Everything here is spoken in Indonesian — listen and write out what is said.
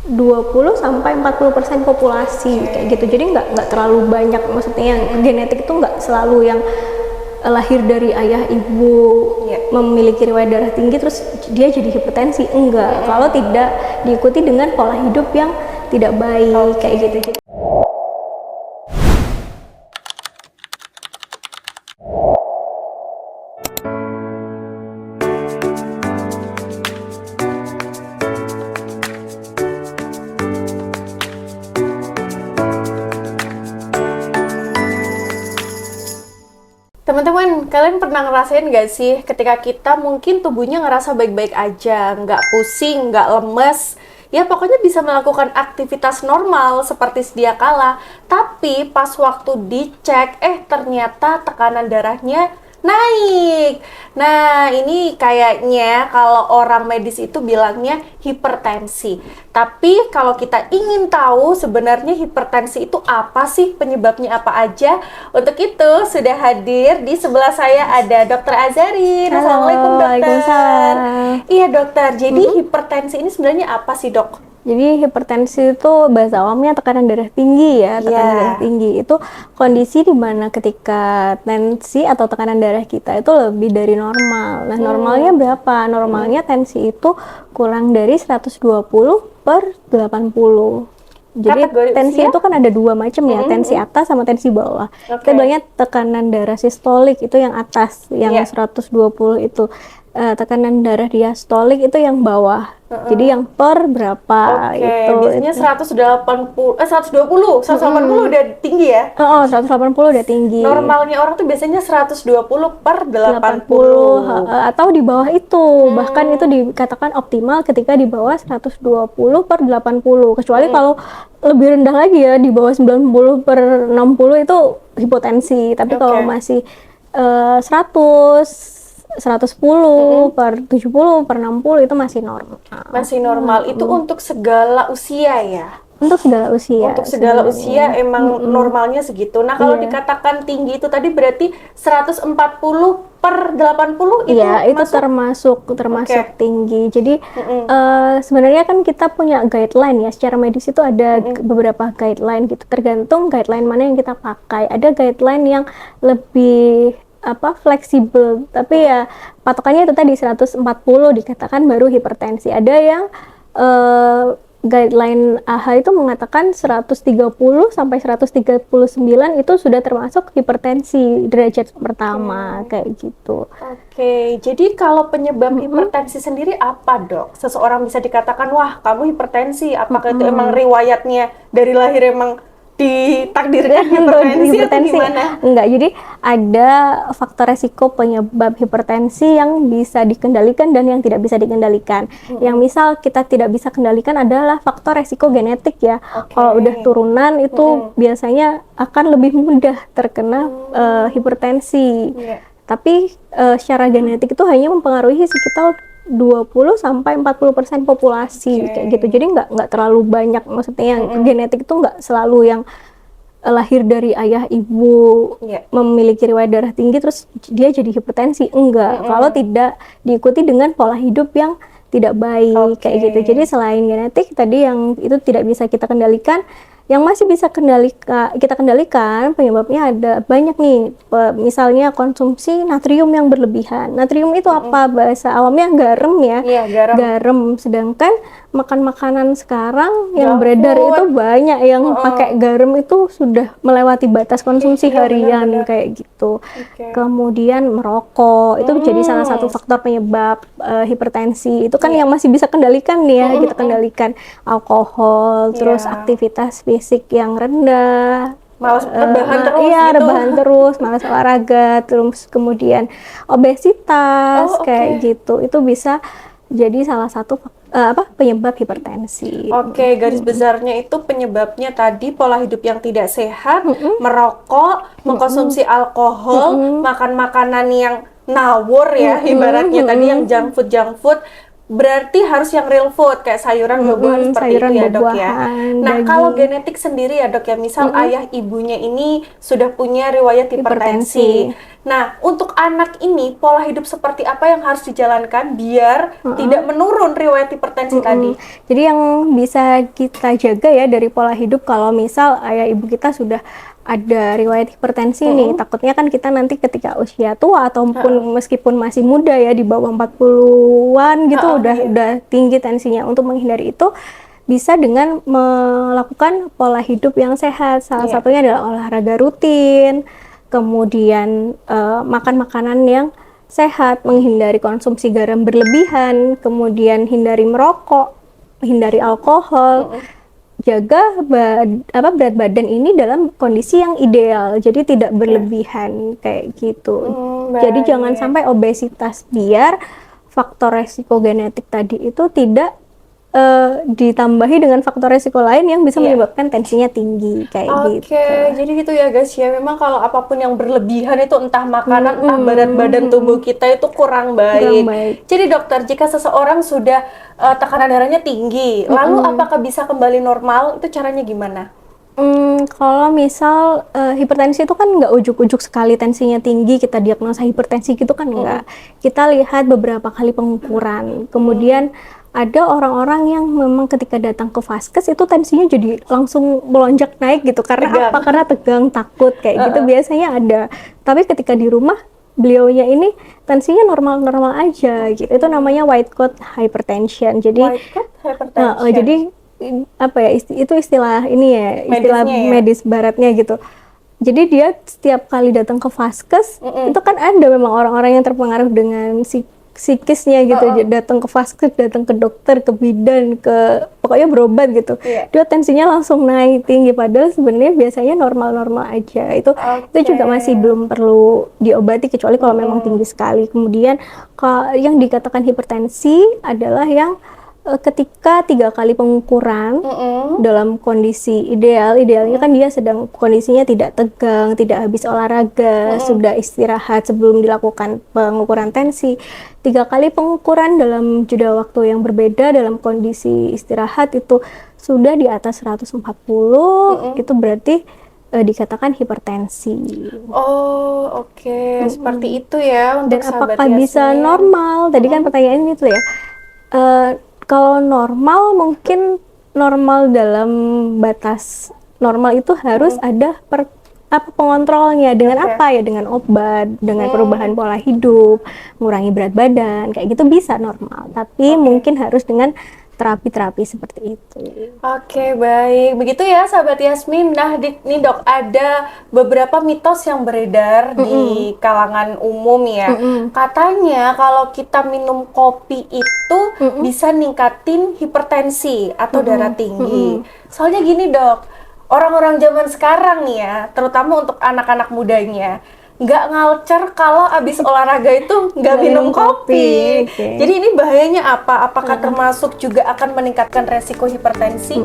20 sampai 40% populasi kayak gitu. Jadi nggak terlalu banyak, maksudnya yang genetik itu nggak selalu yang lahir dari ayah ibu memiliki riwayat darah tinggi terus dia jadi hipertensi, enggak. Kalau tidak diikuti dengan pola hidup yang tidak baik kayak gitu. Teman-teman, kalian pernah ngerasain nggak sih ketika kita mungkin tubuhnya ngerasa baik-baik aja, nggak pusing, nggak lemes, ya pokoknya bisa melakukan aktivitas normal seperti sedia kala, tapi pas waktu dicek, ternyata tekanan darahnya naik. Nah, ini kayaknya kalau orang medis itu bilangnya hipertensi. Tapi kalau kita ingin tahu sebenarnya hipertensi itu apa sih, penyebabnya apa aja? Untuk itu sudah hadir di sebelah saya ada Dr. Azarin. Assalamualaikum, dokter. Waalaikumsalam. Iya, dokter. Jadi hipertensi ini sebenarnya apa sih, dok? Jadi hipertensi itu bahasa awamnya tekanan darah tinggi ya. Tekanan darah tinggi itu kondisi di mana ketika tensi atau tekanan darah kita itu lebih dari normal. Nah, normalnya berapa? Normalnya tensi itu kurang dari 120/80. Jadi Kategori tensi usia? itu kan ada dua macam ya, tensi atas sama tensi bawah. Kita bilangnya tekanan darah sistolik itu yang atas, yang 120 itu. Tekanan darah diastolik itu yang bawah. Jadi yang per berapa itu. Biasanya 180 udah tinggi ya? 180 udah tinggi. Normalnya orang tuh biasanya 120/80. Atau di bawah itu. Bahkan itu dikatakan optimal ketika di bawah 120/80. Kecuali kalau lebih rendah lagi ya, di bawah 90/60 itu hipotensi. Tapi kalau masih 110/70/60 itu masih normal. Masih normal. Itu untuk segala usia ya? Untuk segala usia. Untuk segala usia emang normalnya segitu. Nah, kalau dikatakan tinggi itu tadi berarti 140/80 itu itu termasuk tinggi. Jadi sebenarnya kan kita punya guideline ya, secara medis itu ada beberapa guideline gitu. Tergantung guideline mana yang kita pakai. Ada guideline yang lebih fleksibel, tapi ya patokannya itu tadi 140 dikatakan baru hipertensi. Ada yang guideline AHA itu mengatakan 130 sampai 139 itu sudah termasuk hipertensi derajat pertama kayak gitu. Jadi kalau penyebab hipertensi sendiri apa, dok? Seseorang bisa dikatakan, wah kamu hipertensi, apakah itu emang riwayatnya dari lahir emang ditakdirkan hipertensi atau gimana? Enggak, jadi ada faktor resiko penyebab hipertensi yang bisa dikendalikan dan yang tidak bisa dikendalikan. Yang misal kita tidak bisa kendalikan adalah faktor resiko genetik ya. Kalau udah turunan itu biasanya akan lebih mudah terkena hipertensi. Tapi secara genetik itu hanya mempengaruhi sekitar 20-40% populasi kayak gitu. Jadi nggak terlalu banyak, maksudnya yang genetik itu nggak selalu yang lahir dari ayah ibu memiliki riwayat darah tinggi terus dia jadi hipertensi, enggak. Kalau tidak diikuti dengan pola hidup yang tidak baik kayak gitu. Jadi selain genetik tadi yang itu tidak bisa kita kendalikan, yang masih bisa kita kendalikan penyebabnya ada banyak nih. Misalnya konsumsi natrium yang berlebihan. Natrium itu apa? Bahasa awamnya garam ya. Garam. Sedangkan makan makanan sekarang yang beredar itu banyak yang pakai garam, itu sudah melewati batas konsumsi harian kayak gitu. Kemudian merokok itu jadi salah satu faktor penyebab hipertensi. Itu kan yang masih bisa kendalikan nih ya, kita kendalikan. Alkohol, terus aktivitas fisik yang rendah, rebahan terus, malas olahraga, terus kemudian obesitas kayak gitu. Itu bisa jadi salah satu penyebab hipertensi. Garis besarnya itu penyebabnya tadi pola hidup yang tidak sehat, merokok, mengkonsumsi alkohol, makan makanan yang ngawur ya, ibaratnya tadi yang junk food. Berarti harus yang real food, kayak sayuran, buah-buahan seperti itu ya, dok ya. Nah, kalau genetik sendiri ya, dok ya, misal ayah ibunya ini sudah punya riwayat hipertensi. Nah, untuk anak ini pola hidup seperti apa yang harus dijalankan biar tidak menurun riwayat hipertensi tadi? Jadi yang bisa kita jaga ya dari pola hidup, kalau misal ayah ibu kita sudah ada riwayat hipertensi nih, takutnya kan kita nanti ketika usia tua ataupun meskipun masih muda ya, di bawah 40-an gitu udah tinggi tensinya. Untuk menghindari itu bisa dengan melakukan pola hidup yang sehat. Salah satunya adalah olahraga rutin, kemudian makan makanan yang sehat, menghindari konsumsi garam berlebihan, kemudian hindari merokok, hindari alkohol, jaga berat badan ini dalam kondisi yang ideal, jadi tidak berlebihan kayak gitu. Jadi jangan sampai obesitas, biar faktor resiko genetik tadi itu tidak ditambahi dengan faktor resiko lain yang bisa menyebabkan tensinya tinggi kayak gitu. Jadi gitu ya guys ya. Memang kalau apapun yang berlebihan itu entah makanan, entah berat badan tubuh kita itu kurang baik. Jadi dokter, jika seseorang sudah tekanan darahnya tinggi, lalu apakah bisa kembali normal? Itu caranya gimana? Kalau misal hipertensi itu kan nggak ujuk-ujuk sekali tensinya tinggi kita diagnosa hipertensi gitu kan nggak. Kita lihat beberapa kali pengukuran. Kemudian ada orang-orang yang memang ketika datang ke vaskes itu tensinya jadi langsung melonjak naik gitu. Karena apa? Karena tegang, takut kayak gitu biasanya ada. Tapi ketika di rumah beliaunya ini tensinya normal-normal aja gitu. Itu namanya white coat hypertension. Jadi white coat hypertension. Jadi apa ya, itu istilah ini ya, istilah medis baratnya gitu. Jadi dia setiap kali datang ke vaskes itu kan ada memang orang-orang yang terpengaruh dengan psikisnya gitu, datang ke vaskes, datang ke dokter, ke bidan, ke pokoknya berobat gitu. Dia tensinya langsung naik tinggi, padahal sebenarnya biasanya normal-normal aja. Itu juga masih belum perlu diobati kecuali kalau memang tinggi sekali. Kemudian yang dikatakan hipertensi adalah yang ketika 3 kali pengukuran dalam kondisi idealnya kan dia sedang kondisinya tidak tegang, tidak habis olahraga, sudah istirahat sebelum dilakukan pengukuran tensi. 3 kali pengukuran dalam jeda waktu yang berbeda dalam kondisi istirahat itu sudah di atas 140, itu berarti dikatakan hipertensi. Seperti itu ya untuk dan apakah bisa Yasmin. Normal? Tadi kan pertanyaan itu ya. Kalau normal, mungkin normal dalam batas normal itu harus ada pengontrolnya. Dengan apa ya? Dengan obat, dengan perubahan pola hidup, mengurangi berat badan, kayak gitu bisa normal. Tapi mungkin harus dengan terapi-terapi seperti itu. Baik. Begitu ya sahabat Yasmin. Nah, nih dok, ada beberapa mitos yang beredar di kalangan umum ya. Katanya kalau kita minum kopi itu bisa ningkatin hipertensi atau darah tinggi. Soalnya gini dok, orang-orang zaman sekarang nih ya, terutama untuk anak-anak mudanya, nggak ngalcer kalau abis olahraga itu nggak minum kopi. Jadi ini bahayanya apa? Apakah termasuk juga akan meningkatkan resiko hipertensi?